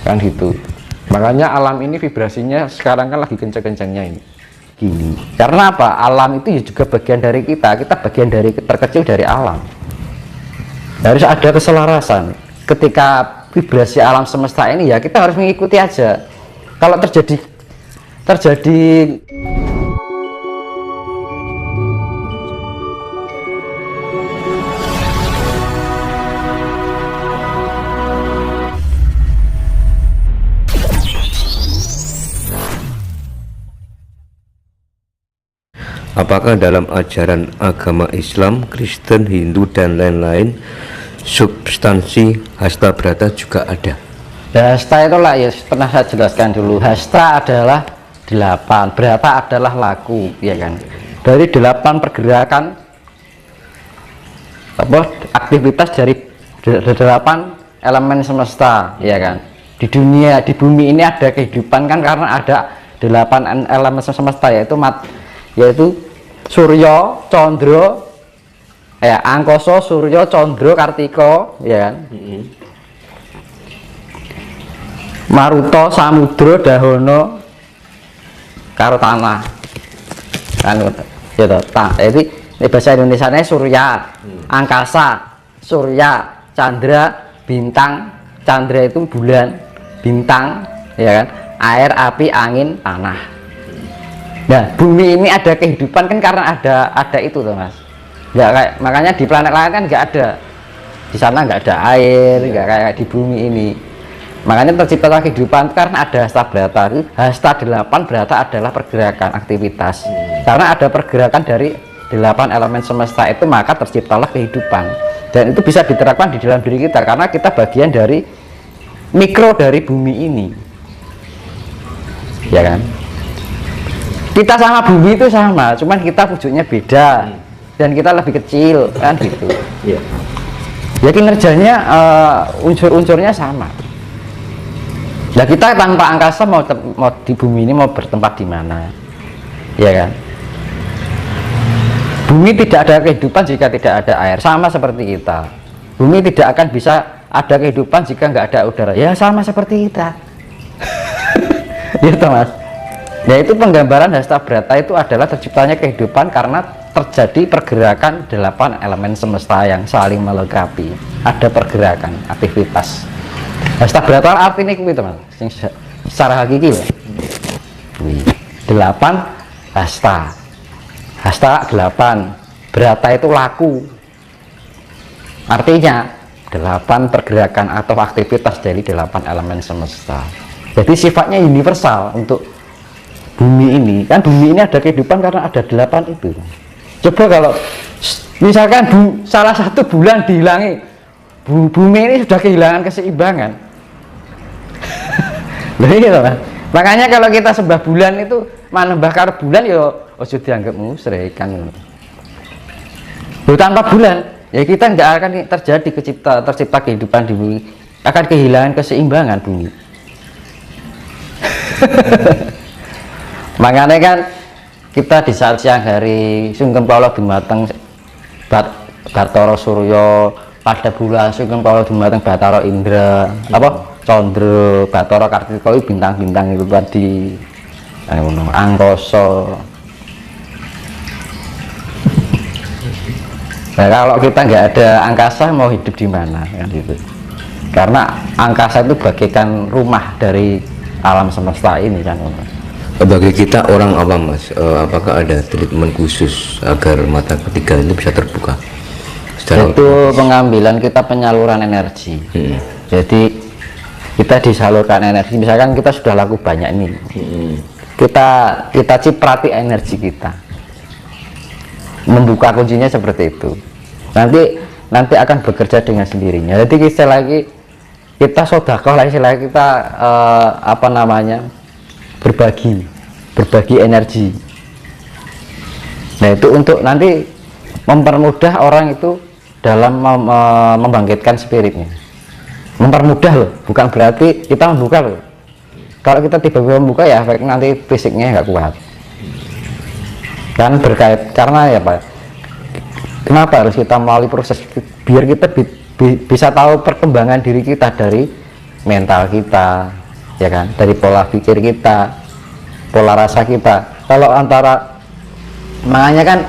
kan gitu. Makanya alam ini vibrasinya sekarang kan lagi kenceng-kencengnya ini gini. Karena apa? Alam itu ya juga bagian dari kita bagian dari terkecil dari alam. Harus ada keselarasan. Ketika vibrasi alam semesta ini ya kita harus mengikuti aja. Kalau terjadi apakah dalam ajaran agama Islam, Kristen, Hindu, dan lain-lain substansi hasta brata juga ada? hasta itulah ya pernah saya jelaskan dulu. Hasta adalah 8, brata adalah laku, ya kan. Dari 8 pergerakan aktivitas dari 8 elemen semesta, ya kan. Di dunia, di bumi ini ada kehidupan kan karena ada 8 elemen semesta, yaitu Surya, Condro, Angkasa, Surya, Condro, Kartika, ya kan. Maruta, Samudra, Dahono, karo tanah. Kan ya toh. Jadi bahasa Indonesianya Surya, angkasa, Surya, Chandra, bintang. Chandra itu bulan, bintang, ya kan. Air, api, angin, tanah. Nah, bumi ini ada kehidupan kan karena ada itu tuh Mas. Nggak kayak, makanya di planet lain kan nggak ada, di sana nggak ada air, nggak kayak di bumi ini. Makanya tercipta kehidupan karena ada hasta brata. Hasta 8 brata adalah pergerakan aktivitas. Karena ada pergerakan dari 8 elemen semesta itu, maka terciptalah kehidupan. Dan itu bisa diterapkan di dalam diri kita karena kita bagian dari mikro dari bumi ini, ya kan. Kita sama bumi itu sama, cuman kita wujudnya beda dan kita lebih kecil kan gitu. Ya kinerjanya unsur-unsurnya sama. Nah kita tanpa angkasa mau di bumi ini mau bertempat di mana, ya kan? Bumi tidak ada kehidupan jika tidak ada air, sama seperti kita. Bumi tidak akan bisa ada kehidupan jika nggak ada udara, ya sama seperti kita. Gitu Mas. Nah itu penggambaran hasta brata itu adalah terciptanya kehidupan karena terjadi pergerakan 8 elemen semesta yang saling melengkapi. Ada pergerakan, aktivitas. Hasta brata artinya itu teman, secara hakiki ya. 8 hasta, hasta 8, brata itu laku. Artinya 8 pergerakan atau aktivitas dari 8 elemen semesta. Jadi sifatnya universal untuk bumi ini. Kan bumi ini ada kehidupan karena ada 8 itu. Coba kalau misalkan salah satu bulan dihilangi, bumi ini sudah kehilangan keseimbangan. Gitu, makanya kalau kita sembah bulan itu manembah karo bulan ya ojo dianggap musyrik kan. Tanpa bulan ya kita nggak akan terjadi tercipta kehidupan di bumi, akan kehilangan keseimbangan bumi. Makanya kan kita di saat siang hari Sugeng Paulo dumateng Bathara Surya, pada bulan Sugeng Paulo dumateng Bathara Indra, Condro, Bathara Kartika, bintang-bintang itu tadi, angkasa. Nah, kalau kita nggak ada angkasa mau hidup di mana kan gitu. Karena angkasa itu bagaikan rumah dari alam semesta ini kan. Bagi kita orang awam Mas, apakah ada treatment khusus agar mata ketiga itu bisa terbuka? Itu pengambilan kita penyaluran energi. Jadi kita disalurkan energi, misalkan kita sudah laku banyak ini, kita ciprati energi kita, membuka kuncinya seperti itu. Nanti akan bekerja dengan sendirinya. Jadi kita sodakoh lah, istilah kita berbagi energi. Nah itu untuk nanti mempermudah orang itu dalam membangkitkan spiritnya. Mempermudah loh, bukan berarti kita membuka loh. Kalau kita tiba-tiba membuka ya efek nanti fisiknya nggak kuat. Kan berkait karena ya Pak. Kenapa harus kita melalui proses biar kita bisa tahu perkembangan diri kita dari mental kita, ya kan, dari pola pikir kita, pola rasa kita. Kalau antara, makanya kan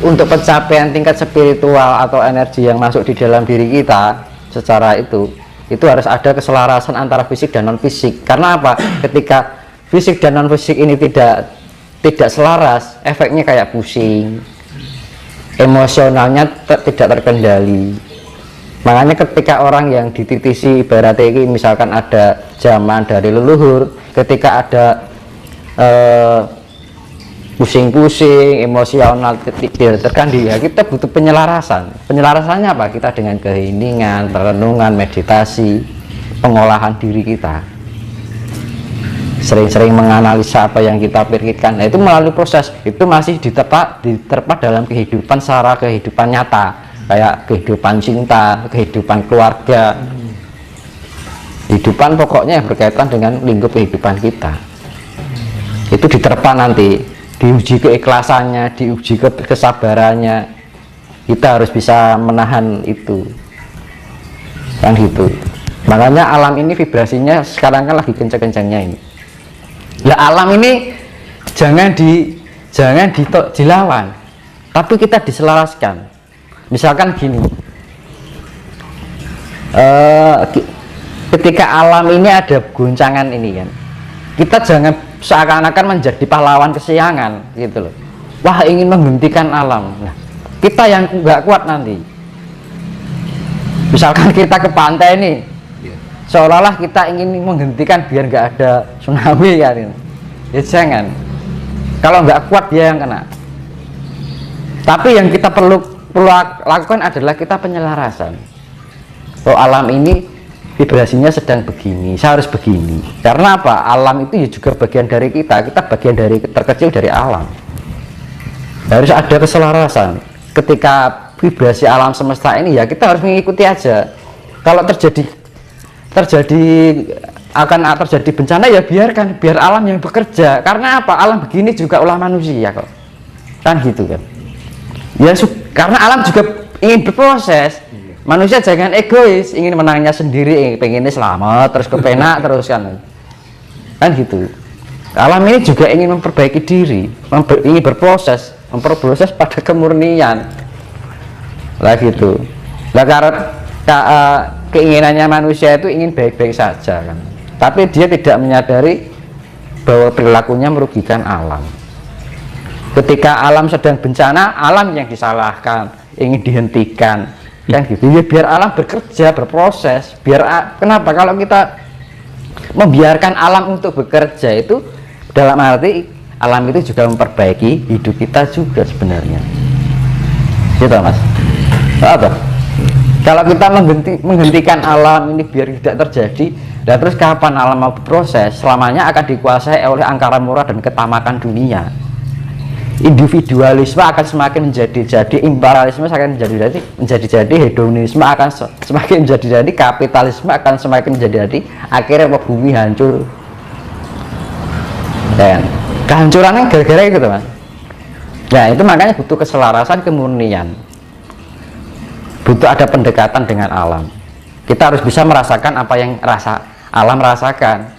untuk pencapaian tingkat spiritual atau energi yang masuk di dalam diri kita secara itu harus ada keselarasan antara fisik dan non fisik. Karena apa? Ketika fisik dan non fisik ini tidak selaras, efeknya kayak pusing, emosionalnya tidak terkendali. Makanya ketika orang yang dititisi ibaratnya ini, misalkan ada zaman dari leluhur, ketika ada pusing-pusing, emosional tidak terkendali, ya kita butuh penyelarasan. Penyelarasannya apa? Kita dengan keheningan, perenungan, meditasi, pengolahan diri kita, sering-sering menganalisa apa yang kita pikirkan. Nah, itu melalui proses itu masih diterpa dalam kehidupan secara kehidupan nyata, kayak kehidupan cinta, kehidupan keluarga, kehidupan pokoknya yang berkaitan dengan lingkup kehidupan kita. Itu diterpa nanti, diuji keikhlasannya, diuji kesabarannya. Kita harus bisa menahan itu, kan gitu. Makanya alam ini vibrasinya sekarang kan lagi kencang-kencangnya ini. Ya alam ini jangan dilawan, tapi kita diselaraskan. Misalkan gini, ketika alam ini ada guncangan ini kan, kita jangan seakan-akan menjadi pahlawan kesiangan gitu loh. Wah, ingin menghentikan alam. Nah, kita yang nggak kuat nanti. Misalkan kita ke pantai nih, seolah-olah kita ingin menghentikan biar nggak ada tsunami kan. Ya jangan. Kalau nggak kuat dia yang kena. Tapi yang kita perlu lakukan adalah kita penyelarasan. Oh, alam ini vibrasinya sedang begini, saya harus begini. Karena apa? Alam itu juga bagian dari kita bagian dari terkecil dari alam. Harus ada keselarasan. Ketika vibrasi alam semesta ini, ya kita harus mengikuti aja. Kalau akan terjadi bencana, ya biarkan, biar alam yang bekerja. Karena apa? Alam begini juga ulah manusia kok, kan gitu kan ya. Karena alam juga ingin berproses. Manusia jangan egois, ingin menangnya sendiri, pengennya selamat terus kepenak terus kan gitu. Alam ini juga ingin memperbaiki diri, ingin berproses, memperproses pada kemurnian lah gitu. Nah, karena keinginannya manusia itu ingin baik-baik saja kan, tapi dia tidak menyadari bahwa perilakunya merugikan alam. Ketika alam sedang bencana, alam yang disalahkan, ingin dihentikan kan gitu ya. Biar alam bekerja, berproses. Kenapa? Kalau kita membiarkan alam untuk bekerja, itu dalam arti alam itu juga memperbaiki hidup kita juga sebenarnya gitu mas. Apa? Kalau kita menghentikan alam ini biar tidak terjadi, dan terus kapan alam mau berproses? Selamanya akan dikuasai oleh angkara murka dan ketamakan dunia. Individualisme akan semakin menjadi, imperialisme akan menjadi, hedonisme akan semakin menjadi, kapitalisme akan semakin menjadi, akhirnya bumi hancur. Dan kehancurannya gara-gara itu mas. Nah itu makanya butuh keselarasan, kemurnian, butuh ada pendekatan dengan alam. Kita harus bisa merasakan apa yang alam rasakan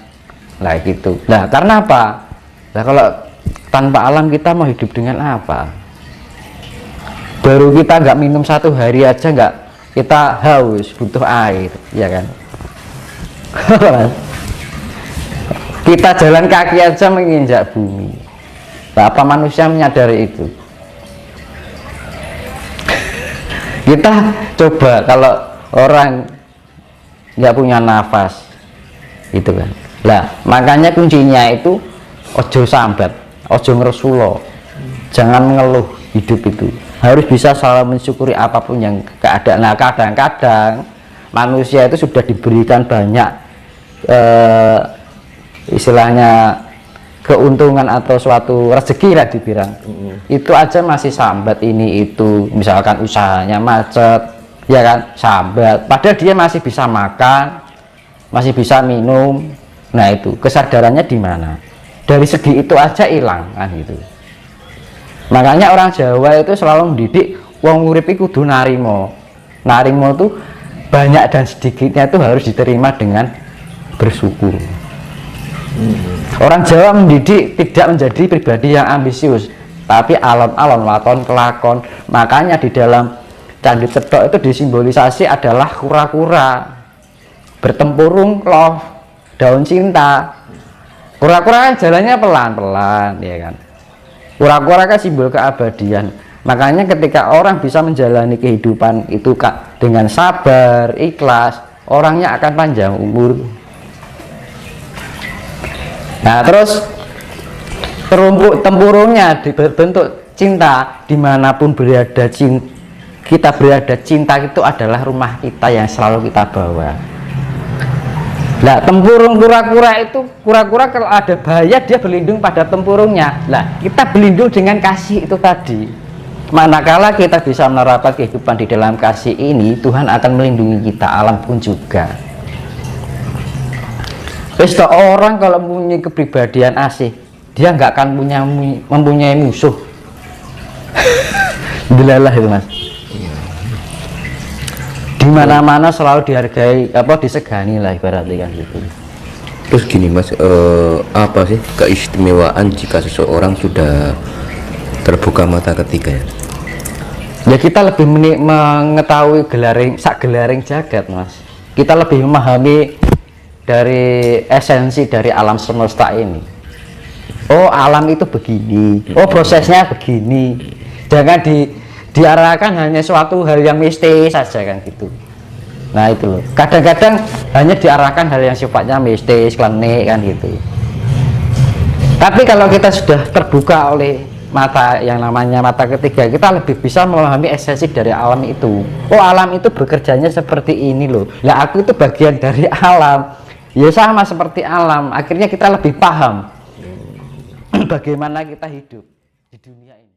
lah gitu. Nah karena apa? Nah kalau tanpa alam kita mau hidup dengan apa? Baru kita nggak minum 1 hari aja nggak, kita haus, butuh air, ya kan? Kita jalan kaki aja menginjak bumi. Nah, apa manusia menyadari itu? Kita coba kalau orang nggak punya nafas, itu kan? Lah makanya kuncinya itu ojo sambat, ojo ngeresulo, jangan mengeluh. Hidup itu harus bisa selalu mensyukuri apapun yang keadaan. Nah kadang-kadang manusia itu sudah diberikan banyak istilahnya keuntungan atau suatu rezeki lah dibilang, itu aja masih sambat ini itu. Misalkan usahanya macet, ya kan, sambat, padahal dia masih bisa makan, masih bisa minum. Nah itu kesadarannya di mana? Dari segi itu aja hilang kan gitu. Makanya orang Jawa itu selalu mendidik wong urip iku kudu narimo. Narimo tuh banyak dan sedikitnya itu harus diterima dengan bersyukur. Orang Jawa mendidik tidak menjadi pribadi yang ambisius, tapi alon-alon waton kelakon. Makanya di dalam Candi Cethok itu disimbolisasi adalah kura-kura bertempurung loh daun cinta. Kura-kura kan jalannya pelan-pelan, ya kan. Kura-kura kan simbol keabadian. Makanya ketika orang bisa menjalani kehidupan itu Kak, dengan sabar, ikhlas, orangnya akan panjang umur. Nah terus tempurungnya berbentuk cinta. Dimanapun berada kita berada, cinta itu adalah rumah kita yang selalu kita bawa. Nah tempurung kura-kura itu, kura-kura kalau ada bahaya dia berlindung pada tempurungnya. Nah kita berlindung dengan kasih itu tadi. Manakala kita bisa menerapkan kehidupan di dalam kasih ini, Tuhan akan melindungi kita, alam pun juga. Terus orang kalau mempunyai kepribadian asih, dia nggak akan mempunyai musuh. Dilalah itu Mas. Di mana-mana selalu dihargai, disegani lah ibaratnya kan gitu. Terus gini Mas, apa sih keistimewaan jika seseorang sudah terbuka mata ketiga ya? Ya kita lebih mengetahui gelaring jagat Mas. Kita lebih memahami dari esensi dari alam semesta ini. Oh alam itu begini, oh prosesnya begini. Jangan diarahkan hanya suatu hal yang mistis saja kan gitu. Nah itu loh, kadang-kadang hanya diarahkan hal yang sifatnya mistis, klenik kan gitu. Tapi kalau kita sudah terbuka oleh mata yang namanya mata ketiga, kita lebih bisa memahami esensi dari alam itu. Oh alam itu bekerjanya seperti ini loh. Lah aku itu bagian dari alam. Ya sama seperti alam. Akhirnya kita lebih paham bagaimana kita hidup di dunia ini.